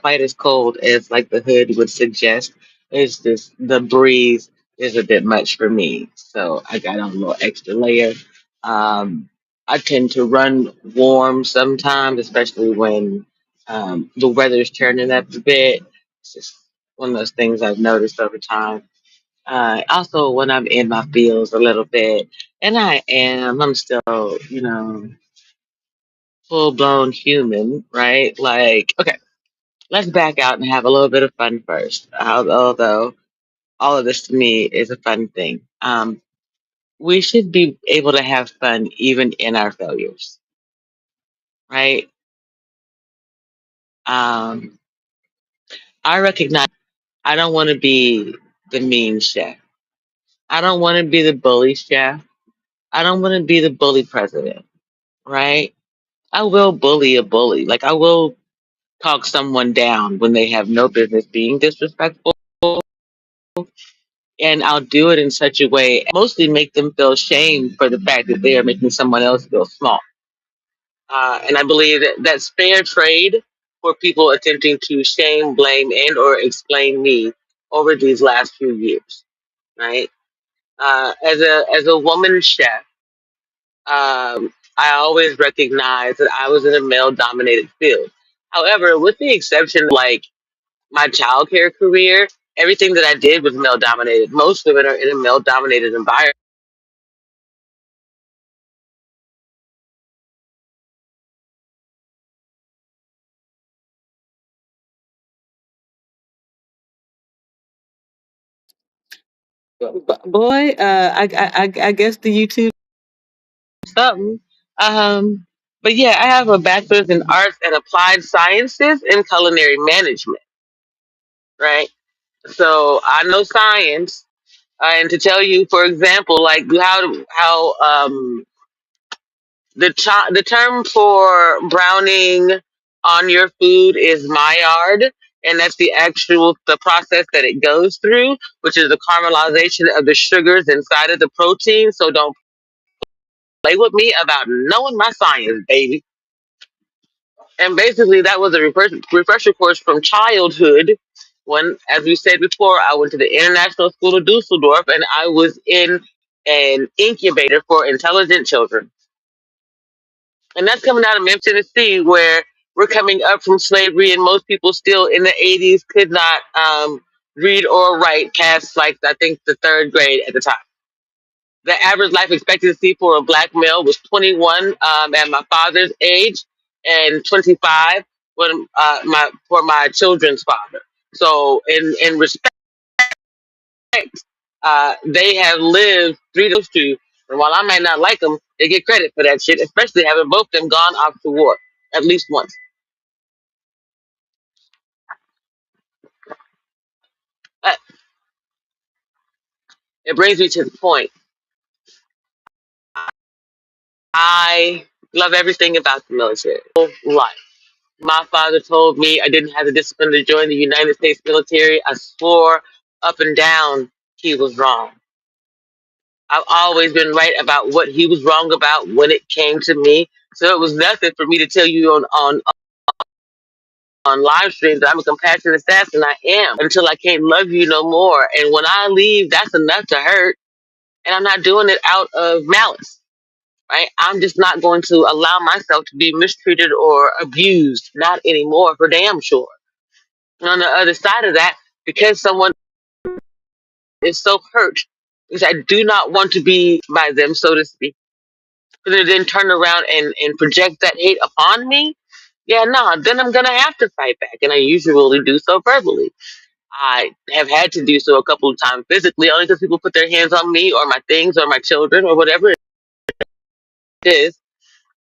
quite as cold as like the hood would suggest. It's just the breeze is a bit much for me, so I got on a little extra layer. I tend to run warm sometimes, especially when the weather's turning up a bit. It's just one of those things I've noticed over time. Also, when I'm in my feels a little bit, and I'm still, full blown human, right? Like, okay, let's back out and have a little bit of fun first. Although all of this to me is a fun thing. We should be able to have fun even in our failures, right? Um, I recognize I don't want to be the mean chef. I don't want to be the bully chef. I don't want to be the bully president, right? I will bully a bully. Like, I will talk someone down when they have no business being disrespectful. And I'll do it in such a way, mostly make them feel shame for the fact that they are making someone else feel small. And I believe that that's fair trade for people attempting to shame, blame, and or explain me over these last few years, right? As a woman chef, I always recognized that I was in a male dominated field. However, with the exception of like my childcare career, everything that I did was male dominated. Most women are in a male dominated environment. Boy, I guess the YouTube something. Um, but yeah, I have a bachelor's in arts and applied sciences and culinary management, right? So I know science, and to tell you, for example, like how the term for browning on your food is Maillard, and that's the process that it goes through, which is the caramelization of the sugars inside of the protein. So don't play with me about knowing my science, baby. And basically, that was a refresher course from childhood. When, as we said before, I went to the International School of Dusseldorf, and I was in an incubator for intelligent children. And that's coming out of Memphis, Tennessee, where we're coming up from slavery, and most people still in the 80s could not read or write past, like, I think the third grade at the time. The average life expectancy for a black male was 21 at my father's age, and 25 when for my children's father. So, in respect, they have lived three to those two. And while I might not like them, they get credit for that shit, especially having both them gone off to war at least once. But it brings me to the point. I love everything about the military. Life. My father told me I didn't have the discipline to join the United States military. I swore up and down he was wrong. I've always been right about what he was wrong about when it came to me. So it was nothing for me to tell you on live streams that I'm a compassionate assassin. I am until I can't love you no more. And when I leave, that's enough to hurt. And I'm not doing it out of malice, right? I'm just not going to allow myself to be mistreated or abused. Not anymore, for damn sure. And on the other side of that, because someone is so hurt, because I do not want to be by them, so to speak, because they then turn around and project that hate upon me, yeah, no, then I'm going to have to fight back. And I usually do so verbally. I have had to do so a couple of times physically, only because people put their hands on me or my things or my children or whatever it is.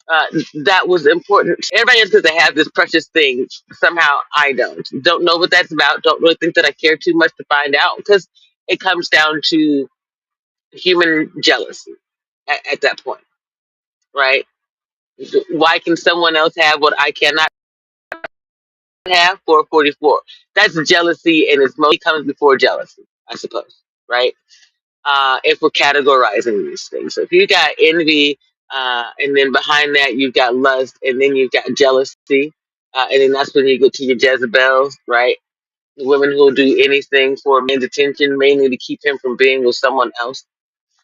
Uh, that was important. Everybody else because they have this precious thing. Somehow I don't. Don't know what that's about. Don't really think that I care too much to find out because it comes down to human jealousy at that point, right? Why can someone else have what I cannot have? 444. That's jealousy, and it's mostly comes before jealousy, I suppose, right? If we're categorizing these things. So if you got envy, and then behind that you've got lust, and then you've got jealousy. And then that's when you get to your Jezebels, right? The women who will do anything for a man's attention, mainly to keep him from being with someone else.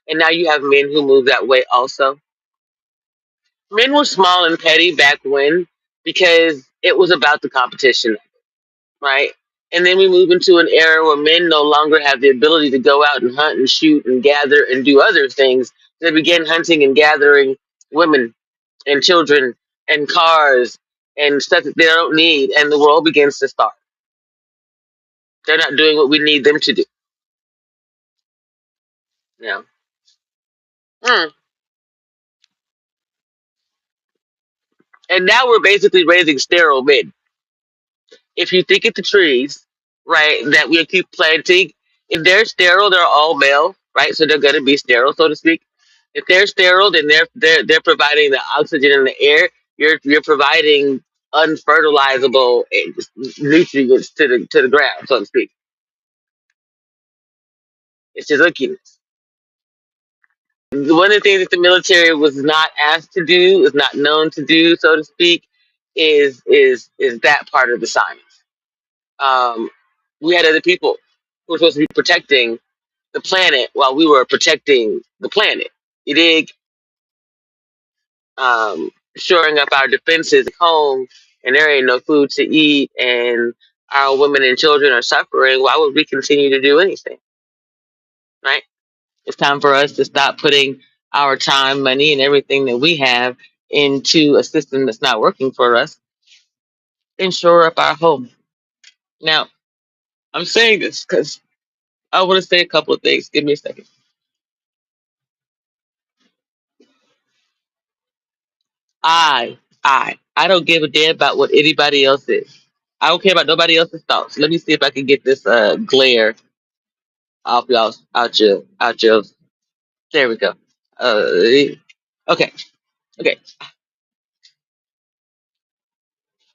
And now you have men who move that way also. Men were small and petty back when because it was about the competition, right? And then we move into an era where men no longer have the ability to go out and hunt and shoot and gather and do other things. They begin hunting and gathering women and children and cars and stuff that they don't need, and the world begins to start. They're not doing what we need them to do. You know? Mm. And now we're basically raising sterile men. If you think of the trees, right, that we keep planting, if they're sterile, they're all male, right? So they're going to be sterile, so to speak. If they're sterile, then they're providing the oxygen in the air. You're providing unfertilizable nutrients to the ground, so to speak. It's just luckiness. One of the things that the military was not asked to do, is not known to do, so to speak, is that part of the science. Um, we had other people who were supposed to be protecting the planet while we were protecting the planet. You dig? Shoring up our defenses at home, and there ain't no food to eat, and our women and children are suffering. Why would we continue to do anything? Right? It's time for us to stop putting our time, money, and everything that we have into a system that's not working for us and shore up our home. Now, I'm saying this because I want to say a couple of things. Give me a second. I don't give a damn about what anybody else is. I don't care about nobody else's thoughts. Let me see if I can get this glare off y'all out your. There we go. Okay, okay.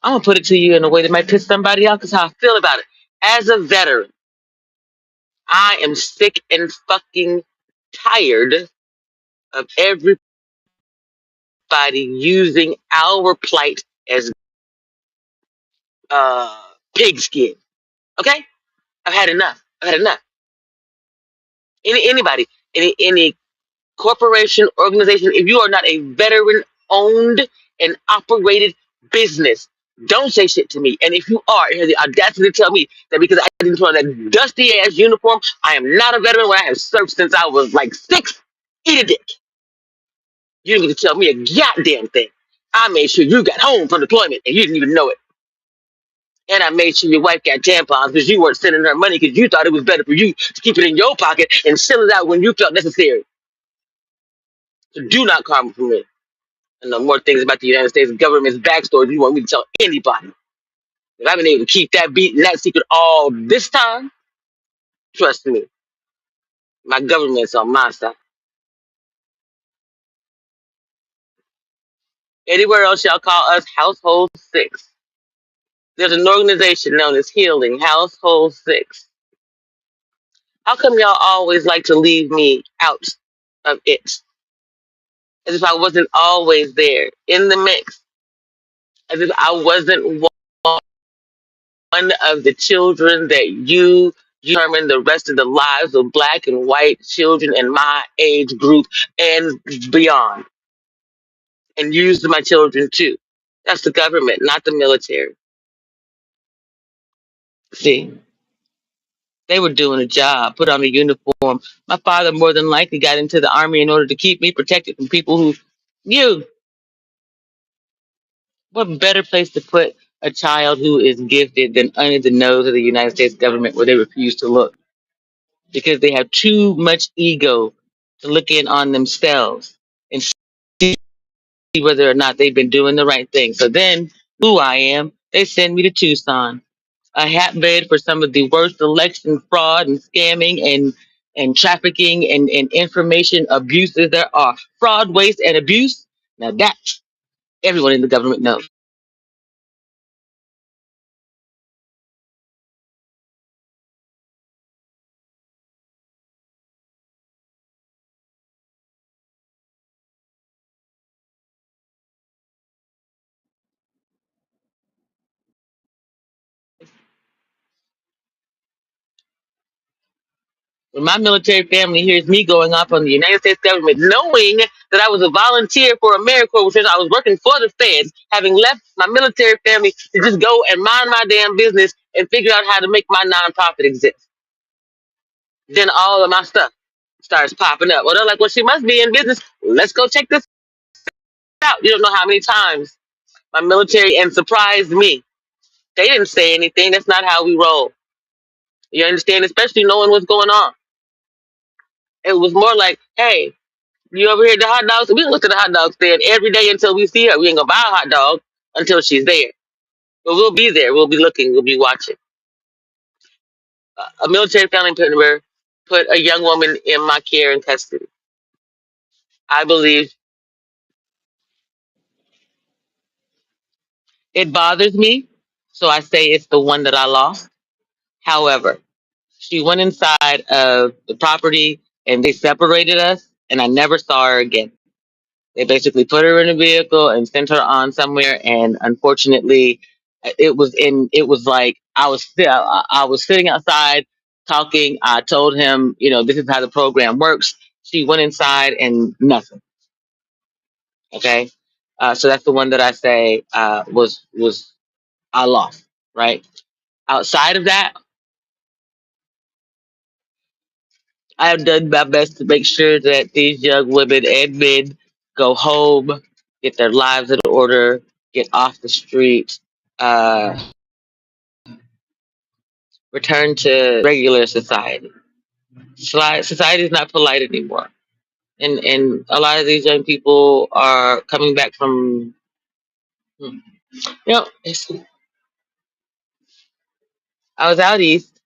I'm gonna put it to you in a way that might piss somebody off because how I feel about it. As a veteran, I am sick and fucking tired of everybody using our plight as uh pigskin. Okay, I've had enough. I've had enough. Anybody, any corporation, organization, if you are not a veteran owned and operated business, don't say shit to me. And if you are, you have the audacity to tell me that because I didn't put on that dusty ass uniform, I am not a veteran when I have served since I was like six. Eat a dick. You didn't get to tell me a goddamn thing. I made sure you got home from deployment and you didn't even know it. And I made sure your wife got tampons because you weren't sending her money because you thought it was better for you to keep it in your pocket and sell it out when you felt necessary. So do not come for me. I know more things about the United States government's backstory than you want me to tell anybody. If I've been able to keep that beat and that secret all this time, trust me, my government's on my side. Anywhere else, y'all call us Household Six. There's an organization known as Healing Household Six. How come y'all always like to leave me out of it? As if I wasn't always there in the mix. As if I wasn't one of the children that you determine the rest of the lives of black and white children in my age group and beyond, and use my children too. That's the government, not the military. See, they were doing a job, put on a uniform. My father more than likely got into the army in order to keep me protected from people who you. What better place to put a child who is gifted than under the nose of the United States government where they refuse to look? Because they have too much ego to look in on themselves and see whether or not they've been doing the right thing. So then, who I am, they send me to Tucson, a hotbed for some of the worst election fraud and scamming and trafficking and information abuses there are. Fraud, waste, and abuse. Now that everyone in the government knows. When my military family hears me going off on the United States government, knowing that I was a volunteer for AmeriCorps, which is I was working for the feds, having left my military family to just go and mind my damn business and figure out how to make my nonprofit exist, then all of my stuff starts popping up. Well, they're like, well, she must be in business. Let's go check this out. You don't know how many times my military and surprised me. They didn't say anything. That's not how we roll. You understand? Especially knowing what's going on. It was more like, hey, you over here at the hot dogs? We look at the hot dog stand every day until we see her. We ain't gonna buy a hot dog until she's there. But we'll be there. We'll be looking. We'll be watching. A military family member put a young woman in my care and custody. I believe it bothers me, so I say it's the one that I lost. However, she went inside of the property and they separated us, and I never saw her again. They basically put her in a vehicle and sent her on somewhere. And unfortunately, it was like I was sitting outside talking. I told him, this is how the program works. She went inside and nothing. Okay. So that's the one that I say, was I lost, right? Outside of that, I have done my best to make sure that these young women and men go home, get their lives in order, get off the street, uh, return to regular society. Society is not polite anymore, and a lot of these young people are coming back from, I was out east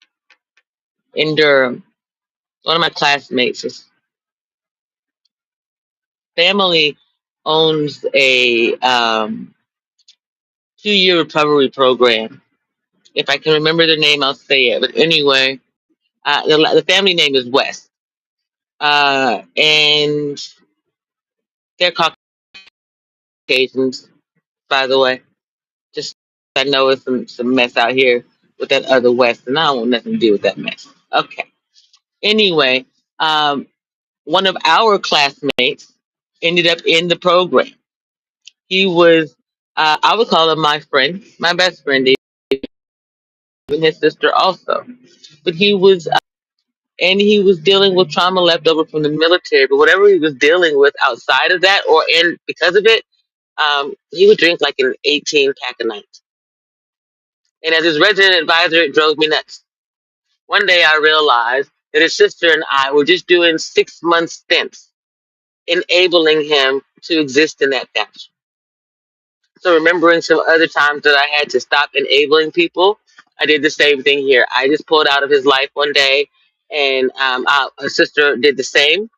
in Durham. One of my classmates, his family owns a 2-year recovery program. If I can remember the name, I'll say it. But anyway, the family name is West, and they're Caucasians, by the way. Just I know it's some mess out here with that other West, and I don't want nothing to do with that mess. Okay. Anyway, one of our classmates ended up in the program. He was, I would call him my friend, my best friend, even his sister also. But he was dealing with trauma left over from the military. But whatever he was dealing with outside of that, or in because of it, he would drink like an 18 pack a night. And as his resident advisor, it drove me nuts. One day I realized that his sister and I were just doing 6 month stints, enabling him to exist in that fashion. So remembering some other times that I had to stop enabling people, I did the same thing here. I just pulled out of his life one day, and his sister did the same.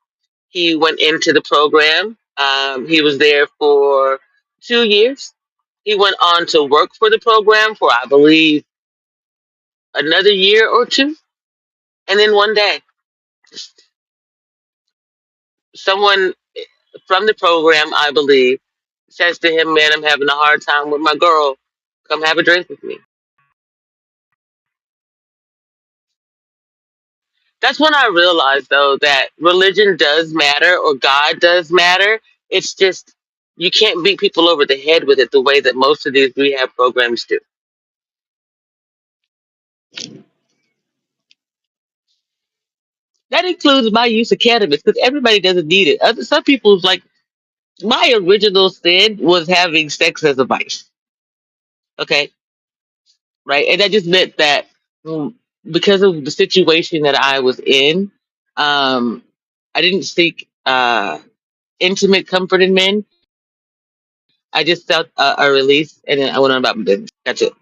He went into the program. He was there for 2 years. He went on to work for the program for, I believe, another year or two. And then one day, someone from the program, I believe, says to him, man, I'm having a hard time with my girl. Come have a drink with me. That's when I realized, though, that religion does matter or God does matter. It's just you can't beat people over the head with it the way that most of these rehab programs do. That includes my use of cannabis because everybody doesn't need it. Some people's like my original sin was having sex as a vice. Okay, right, and that just meant that mm, because of the situation that I was in, um, I didn't seek intimate comfort in men. I just felt a release, and then I went on about my business. That's it.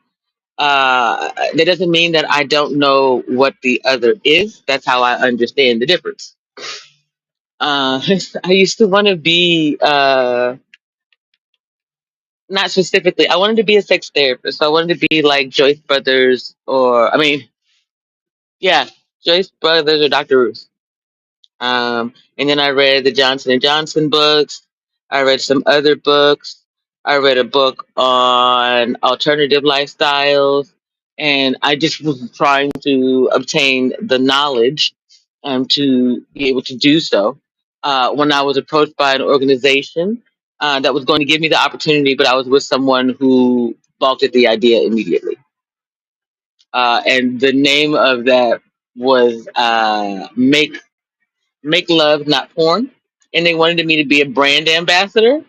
That doesn't mean that I don't know what the other is. That's how I understand the difference. I used to want to be, not specifically, I wanted to be a sex therapist. So I wanted to be like Joyce Brothers, or, I mean, yeah, Joyce Brothers or Dr. Ruth. And then I read the Johnson and Johnson books. I read some other books. I read a book on alternative lifestyles, and I just was trying to obtain the knowledge to be able to do so. When I was approached by an organization that was going to give me the opportunity, but I was with someone who balked at the idea immediately. And the name of that was Make Love Not Porn, and they wanted me to be a brand ambassador.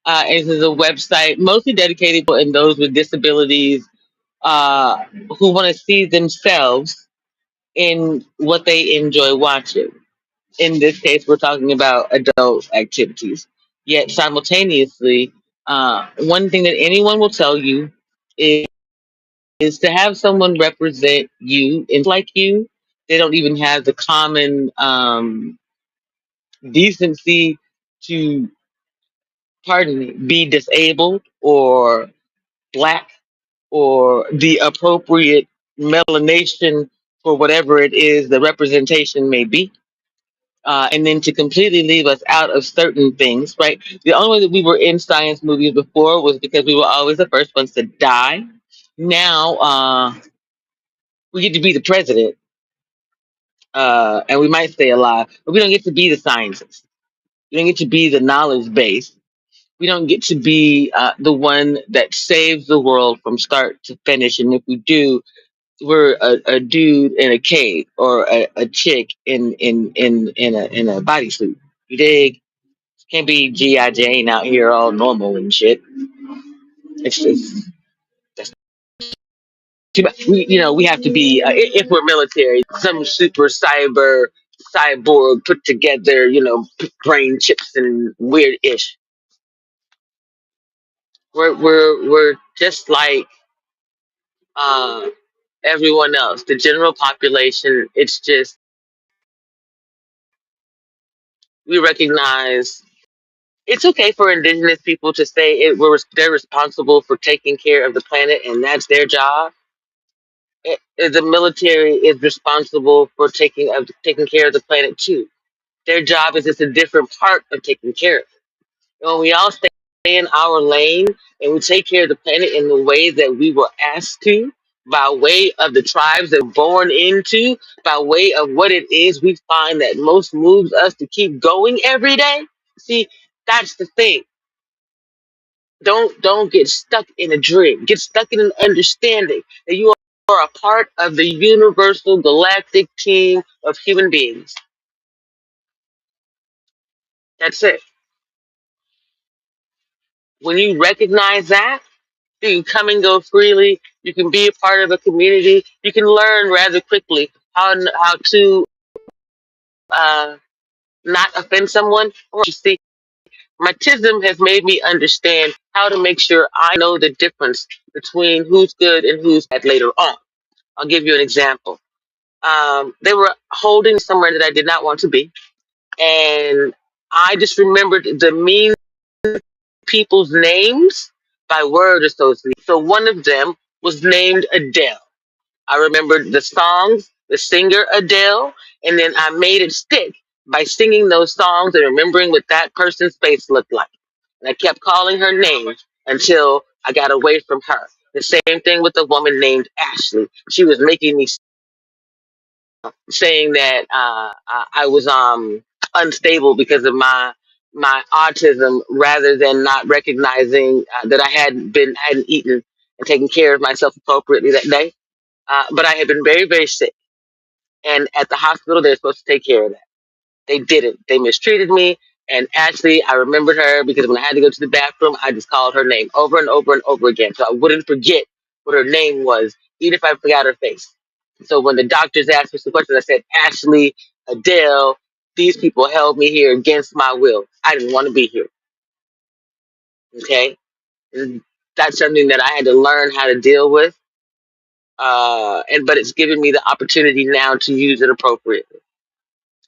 And this is a website mostly dedicated to and those with disabilities uh, who want to see themselves in what they enjoy watching. In this case, we're talking about adult activities. Yet simultaneously, one thing that anyone will tell you is to have someone represent you and like you. They don't even have the common decency to, pardon me, be disabled or black or the appropriate melanation for whatever it is the representation may be. And then to completely leave us out of certain things, right? The only way that we were in science movies before was because we were always the first ones to die. Now we get to be the president, and we might stay alive, but we don't get to be the scientist. We don't get to be the knowledge base. We don't get to be the one that saves the world from start to finish. And if we do, we're a dude in a cape or a chick in a bodysuit. You dig? Can't be G.I. Jane out here all normal and shit. It's just that's too bad. We have to be if we're military, some super cyborg put together, brain chips and weird ish. We're just like uh, everyone else. The general population. It's just we recognize it's okay for indigenous people to say they're responsible for taking care of the planet and that's their job. The military is responsible for taking care of the planet too. Their job is just a different part of taking care of it. When we all stay in our lane and we take care of the planet in the way that we were asked to, by way of the tribes that we're born into, by way of what it is we find that most moves us to keep going every day. See, that's the thing. Don't get stuck in a dream. Get stuck in an understanding that you are a part of the universal galactic team of human beings. That's it. When you recognize that, you can come and go freely. You can be a part of a community. You can learn rather quickly how to uh, not offend someone. Or you see, my TISM has made me understand how to make sure I know the difference between who's good and who's bad later on. I'll give you an example. They were holding somewhere that I did not want to be. And I just remembered the mean people's names by word association. So one of them was named Adele. I remembered the songs, the singer Adele, and then I made it stick by singing those songs and remembering what that person's face looked like. And I kept calling her name until I got away from her. The same thing with a woman named Ashley. She was making me saying that I was unstable because of my autism, rather than not recognizing that I hadn't eaten and taken care of myself appropriately that day. But I had been very very sick, and at the hospital they're supposed to take care of that. They didn't. They mistreated me. And actually, I remembered her because when I had to go to the bathroom, I just called her name over and over and over again, so I wouldn't forget what her name was, even if I forgot her face. So when the doctors asked me some questions, I said, Ashley, Adele, these people held me here against my will. I didn't want to be here. Okay? And that's something that I had to learn how to deal with. But it's given me the opportunity now to use it appropriately.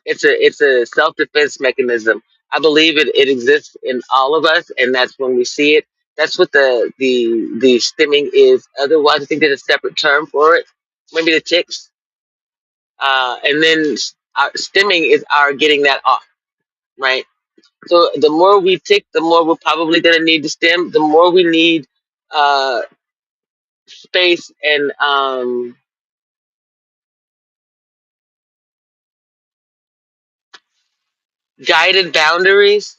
It's a self defense mechanism. I believe it exists in all of us, and that's when we see it. That's what the stimming is. Otherwise, I think there's a separate term for it. Maybe the ticks. And then stimming is our getting that off, right? So the more we tick, the more we're probably going to need to stim. The more we need uh, space and guided boundaries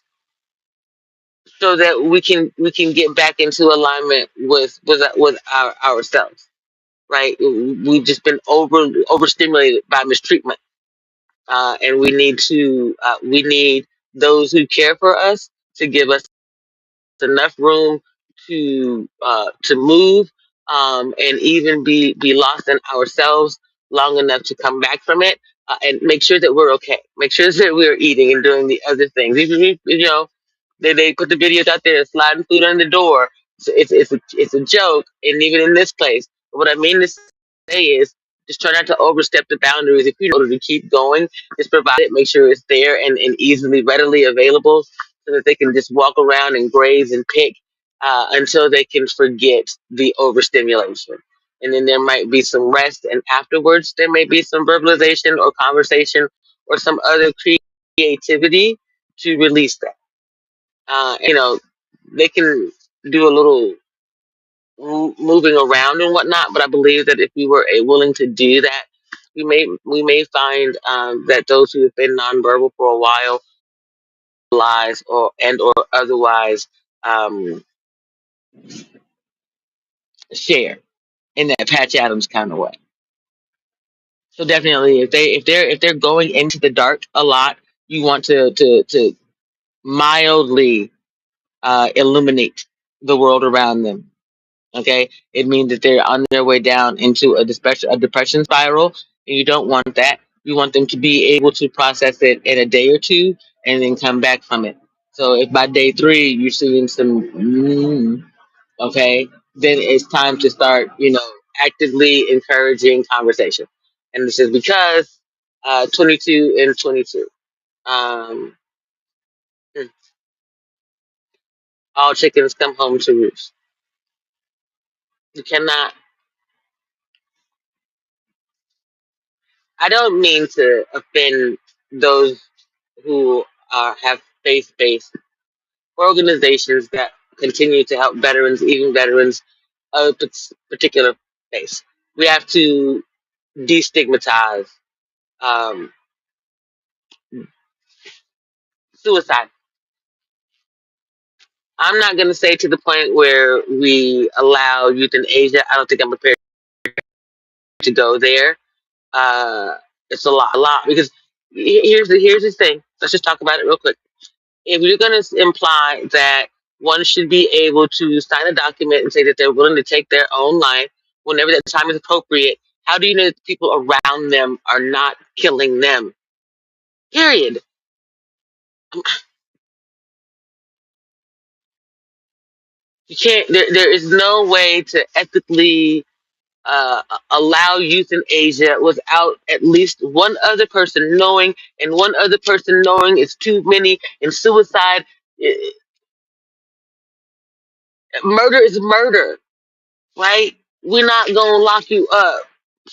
so that we can get back into alignment with ourselves, right? We've just been overstimulated by mistreatment, and we need those who care for us to give us enough room to move, and even be lost in ourselves long enough to come back from it, and make sure that we're okay. Make sure that we're eating and doing the other things. Even if, they put the videos out there sliding food under the door. So it's a joke, and even in this place. What I mean to say is just try not to overstep the boundaries. If you know to keep going, just provide it. Make sure it's there and easily, readily available, so that they can just walk around and graze and pick, until they can forget the overstimulation. And then there might be some rest, and afterwards there may be some verbalization or conversation or some other creativity to release that. They can do a little moving around and whatnot, but I believe that if we were willing to do that, we may find, that those who have been nonverbal for a while, lies or otherwise, um, share in that Patch Adams kind of way. So definitely, if they're going into the dark a lot, you want to mildly, illuminate the world around them. Okay, it means that they're on their way down into a depression spiral, and you don't want that. You want them to be able to process it in a day or two, and then come back from it. So if by day three you're seeing some, okay, then it's time to start, actively encouraging conversation. And this is because, 22 and 22. Um, hmm, all chickens come home to roost. You cannot, I don't mean to offend those who have faith based organizations that continue to help veterans, even veterans of a particular faith. We have to destigmatize, um, suicide. I'm not going to say to the point where we allow euthanasia. I don't think I'm prepared to go there. Uh, it's a lot because here's the thing. Let's just talk about it real quick. If you're going to imply that one should be able to sign a document and say that they're willing to take their own life whenever that time is appropriate, how do you know that the people around them are not killing them? Period. You can't. There is no way to ethically, uh, allow euthanasia without at least one other person knowing, and one other person knowing is too many. And suicide, eh, murder is murder, right? We're not gonna lock you up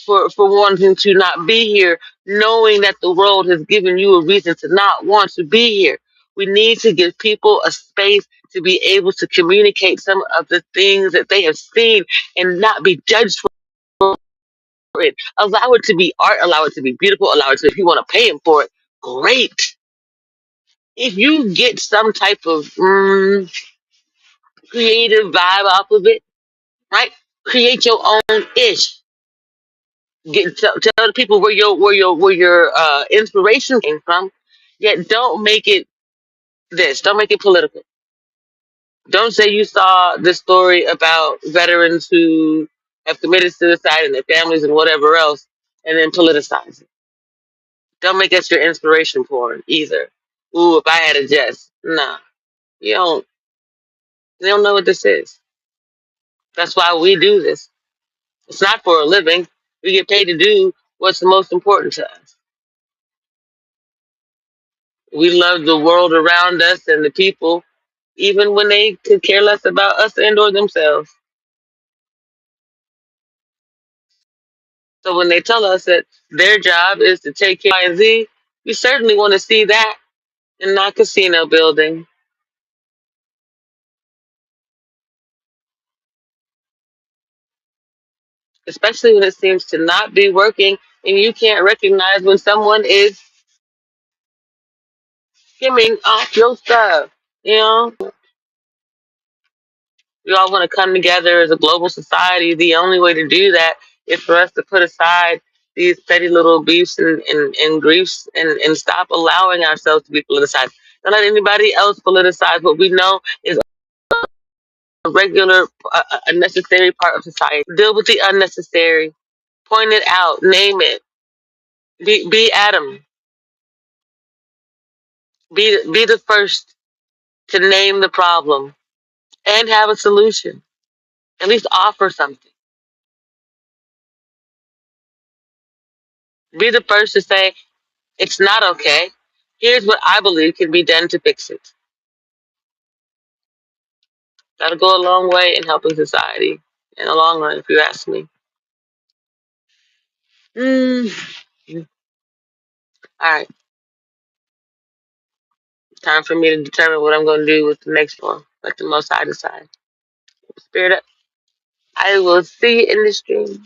for wanting to not be here, knowing that the world has given you a reason to not want to be here. We need to give people a space to be able to communicate some of the things that they have seen and not be judged for it. Allow it to be art, allow it to be beautiful, allow it to, if you want to pay them for it, great. If you get some type of, creative vibe off of it, right? Create your own ish. Tell the people where your inspiration came from. Yet don't make it this. Don't make it political. Don't say you saw this story about veterans who have committed suicide and their families and whatever else, and then politicize it. Don't make us your inspiration porn either. Ooh, if I had a Jess, nah, you don't. They don't know what this is. That's why we do this. It's not for a living. We get paid to do what's the most important to us. We love the world around us and the people, even when they could care less about us and or themselves. So when they tell us that their job is to take care of Y and Z, we certainly want to see that and not casino building, especially when it seems to not be working and you can't recognize when someone is Get me off your stuff. You know, we all want to come together as a global society. The only way to do that is for us to put aside these petty little beefs and griefs and stop allowing ourselves to be politicized. Don't let anybody else politicize what we know is a regular, a necessary part of society. Deal with the unnecessary. Point it out. Name it. Be Adam. Be the first to name the problem and have a solution. At least offer something. Be the first to say, it's not okay. Here's what I believe can be done to fix it. That'll go a long way in helping society in the long run, if you ask me. Mm. All right, time for me to determine what I'm going to do with the next one. Let the Most High decide. Spirit up. I will see you in the stream.